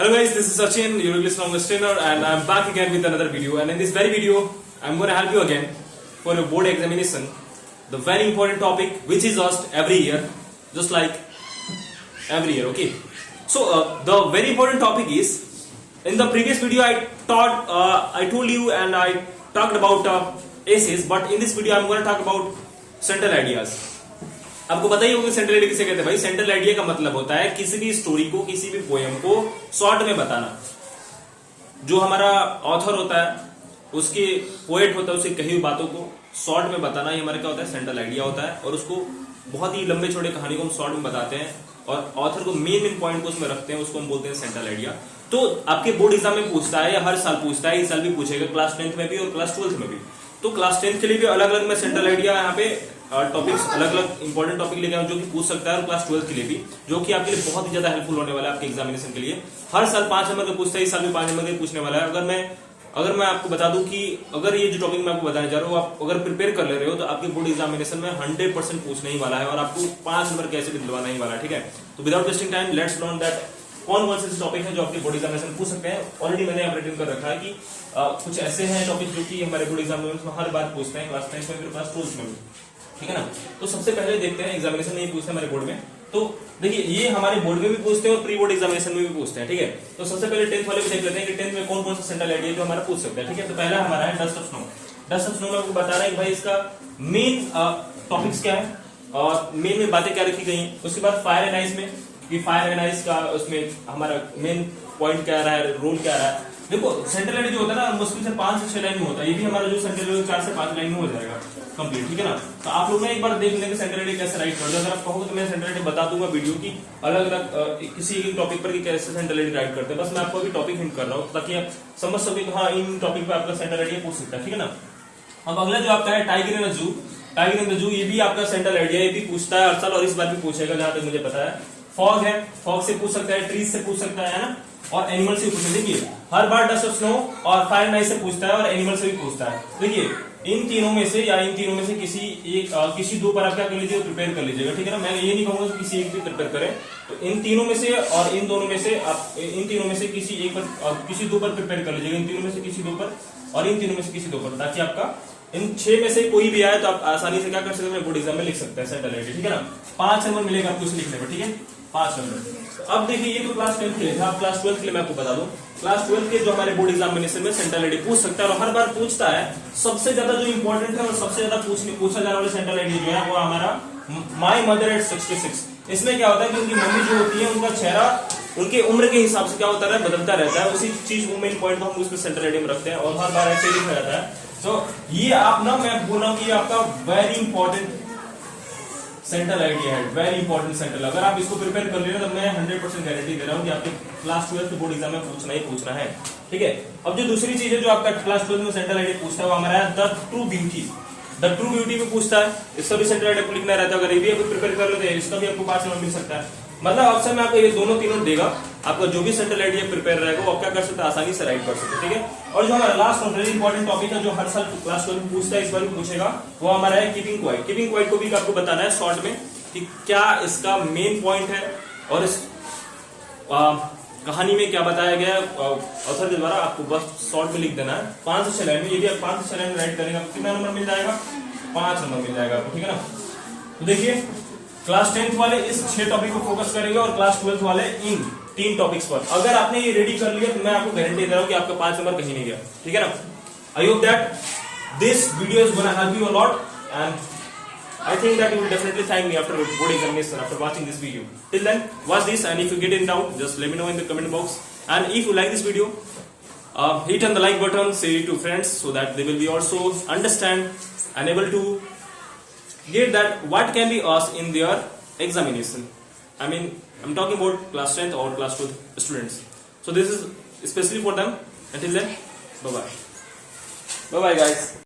Hello guys, this is Sachin, your English language trainer, and I'm back again with another video. And in this very video, I'm going to help you again for your board examination. The very important topic which is asked every year, just like every year. Okay. So the very important topic is, in the previous video I told you and I talked about essays, but in this video I'm going to talk about central ideas. आपको पता ही होगा central idea किसे कहते हैं भाई। Central idea का मतलब होता है किसी भी स्टोरी को, किसी भी पोएम को शॉर्ट में बताना। जो हमारा ऑथर होता है, उसके पोएट होता है, उसकी कही हुई बातों को शॉर्ट में बताना, ये हमारा क्या होता है, सेंट्रल आइडिया होता है। और उसको बहुत ही लंबे छोटे कहानी को हम शॉर्ट में बताते हैं और ऑथर को मेन पॉइंट को उसमें रखते हैं, उसको हम बोलते हैं सेंट्रल आइडिया। तो आपके बोर्ड एग्जाम में पूछता है या हर साल पूछता है, इस साल भी पूछेगा, क्लास 10th में भी और क्लास 12th में भी। तो क्लास 10th के लिए भी अलग अलग मैं सेंट्रल आइडिया यहाँ पे टॉपिक्स, अलग अलग इंपॉर्टेंट टॉपिक लेके आऊं जो कि पूछ सकता है, और क्लास 12th के लिए भी, जो कि आपके लिए बहुत ही ज्यादा हेल्पफुल होने वाला है आपके एग्जामिनेशन के लिए। हर साल 5 नंबर का पूछता है, इस साल भी 5 नंबर का पूछने वाला है। अगर मैं आपको बता दूं कि अगर ये जो टॉपिक मैं आपको बताने जा रहा हूँ आप अगर प्रिपेयर कर ले रहे हो तो आपके बोर्ड एग्जामिनेशन में 100% पूछने ही वाला है और आपको 5 नंबर कैसे भी दिलवाना ही वाला है। ठीक है, तो without wasting time let's learn that कौन कौन से टॉपिक है जो आपके बोर्ड एग्जामिनेशन पूछ सकते हैं। ऑलरेडी मैंने यहाँ रिटर्न कर रखा है कि कुछ ऐसे हैं टॉपिक जो कि हमारे बोर्ड एग्जामिनेशन में हर बार पूछते हैं, क्लास 10 में भी क्लास 12 में भी। ठीक है ना, तो सबसे पहले देखते हैं एग्जामिनेशन में ही पूछते हैं हमारे बोर्ड में। तो देखिए ये हमारे बोर्ड में भी पूछते हैं और प्री बोर्ड एग्जामिनेशन में भी पूछते हैं। ठीक है, तो सबसे पहले 10th वाले भी देख लेते हैं कि 10th में कौन कौन सा सेंट्रल आइडिया जो हमारा पूछ सकता है। ठीक है, तो पहला हमारा है dust of snow. Dust of snow में आपको बता रहा है कि भाई इसका मेन टॉपिक्स क्या है और मेन में बातें क्या रखी गई हैं। उसके बाद फायर एंड आइस में कि फायर एंड आइस का उसमें हमारा मेन पॉइंट क्या रहा है, रोल क्या रहा है। देखो सेंट्रल आइडिया जो होता है ना मुश्किल से 5 से 6 लाइन में होता है, ये भी हमारा जो सेंट्रल आइडिया 4 से 5 लाइन में हो जाएगा कंप्लीट। ठीक है ना, तो आप लोग ना एक बार देख लेंगे सेंट्रल आइडिया कैसे राइट कर दो। अगर आप कहोगे तो मैं सेंट्रल आइडिया बता दूंगा वीडियो की अलग अलग किसी एक टॉपिक पर कि कैसे सेंट्रल आइडिया राइट करते हैं। बस मैं आपको अभी टॉपिक हिंट कर रहा हूँ ताकि आप समझ सके कि हाँ इन टॉपिक पे आपका सेंट्रल आइडिया पूछ सकता है। ठीक है ना, अब अगला जो आपका है tiger in the zoo. Tiger in the zoo ये भी आपका सेंट्रल आइडिया, ये भी पूछता है हर साल और इस बार भी पूछेगा जहां तक मुझे पता है। फॉग है, फॉग से पूछ सकता है, ट्रीज से पूछ सकता है ना, और एनिमल से पूछता है। देखिए हर बार डस्ट ऑफ स्नो और फायर एंड आइस से पूछता है और एनिमल से भी पूछता है। देखिए इन तीनों में से या इन तीनों में से किसी दो पर आप क्या कर लीजिएगा, प्रिपेयर कर लीजिएगा। ठीक है ना, मैं ये नहीं कहूंगा कि किसी एक भी प्रिपेयर करें। तो इन तीनों में से और इन दोनों में से आप इन तीनों में से किसी एक पर किसी दो पर प्रिपेयर कर लीजिएगा। इन तीनों में से किसी दो पर और इन तीनों में से किसी दो पर, ताकि आपका इन 6 में से कोई भी आए तो आप आसानी से क्या कर सकते हैं, बोर्ड एग्जाम में लिख सकते हैं सेंट्रल आइडिया। ठीक है ना, 5 नंबर मिलेगा आपको इसे लिखने पर। ठीक है, 5 नंबर। अब देखिए ये तो क्लास 10th के लिए था, क्लास 12th के लिए मैं आपको बता दूं, क्लास 12th के जो हमारे बोर्ड एग्जामिनेशन में सेंट्रल आइडिया पूछ सकता है और हर बार पूछता है। सबसे ज्यादा जो इंपॉर्टेंट है और सबसे ज्यादा पूछा जाने वाला सेंट्रल आइडिया जो है वो हमारा माई मदर एट 66। इसमें क्या होता है कि उनकी मम्मी जो होती है उनका चेहरा उनके उम्र के हिसाब से क्या होता है, बदलता रहता है। उसी चीज को मेन पॉइंट को हम उसमें सेंट्रल आइडिया में रखते हैं और हर बार ऐसे लिखा जाता है। तो ये आप ना, मैं बोल रहा हूँ कि ये आपका वेरी इंपॉर्टेंट सेंट्रल आइडिया है, वेरी इंपॉर्टेंट सेंट्रल। अगर आप इसको प्रिपेयर कर ले तो मैं 100% गारंटी दे रहा हूँ कि आपके क्लास 12th बोर्ड एग्जाम में पूछना ही पूछना है। ठीक है, अब जो दूसरी चीज है जो आपका क्लास 12th में सेंट्रल आइडिया पूछता है वो हमारा है the true beauty. The true beauty में पूछता है, इसका भी सेंट्रल आइडिया को लिखना रहता है। अगर ये भी आप प्रिपेयर कर लेते हैं इसका भी आपको 5 नंबर मिल सकता है। मतलब अक्सर में आपको ये दोनों तीनों देगा, आपका जो भी सेंट्रल आइडिया प्रिपेयर रहेगा वो आप क्या कर सकते हैं, आसानी से राइट कर सकते हैं। ठीक है, और जो हमारा लास्ट और वेरी इंपॉर्टेंट टॉपिक है जो हर साल क्लास 12 में पूछता है, इस बार भी पूछेगा, वो हमारा है कीपिंग क्वाइट। कीपिंग क्वाइट को भी आपको बताना है शॉर्ट में कि क्या इसका मेन पॉइंट है और इस कहानी में क्या बताया गया है ऑथर के द्वारा। आपको बस शॉर्ट में लिख देना है 5 से 6 लाइन में। यदि आप 5 से 6 लाइन में राइट करेंगे आपको कितना नंबर मिल जाएगा, 5 नंबर मिल जाएगा आपको। ठीक है ना, तो देखिए क्लास 10th वाले इस 6 टॉपिक को फोकस करेंगे और क्लास 12th वाले इन 3 टॉपिक्स पर। अगर आपने ये रेडी कर लिया तो मैं आपको गारंटी दे रहा हूं कि आपका 5 नंबर कहीं नहीं गया। ठीक है ना, I hope that this video is gonna help you a lot and I think that you will definitely thank me after board examination after watching this video. Till then, watch this, and if you get in doubt, just let me know in the comment box. And if you like this video, hit on the like button, share it to friends so that they will be also understand and able to get that what can be asked in their examination. I mean, I'm talking about class 10th or class 12th students. So this is especially for them. Until then, bye bye. Bye bye, guys.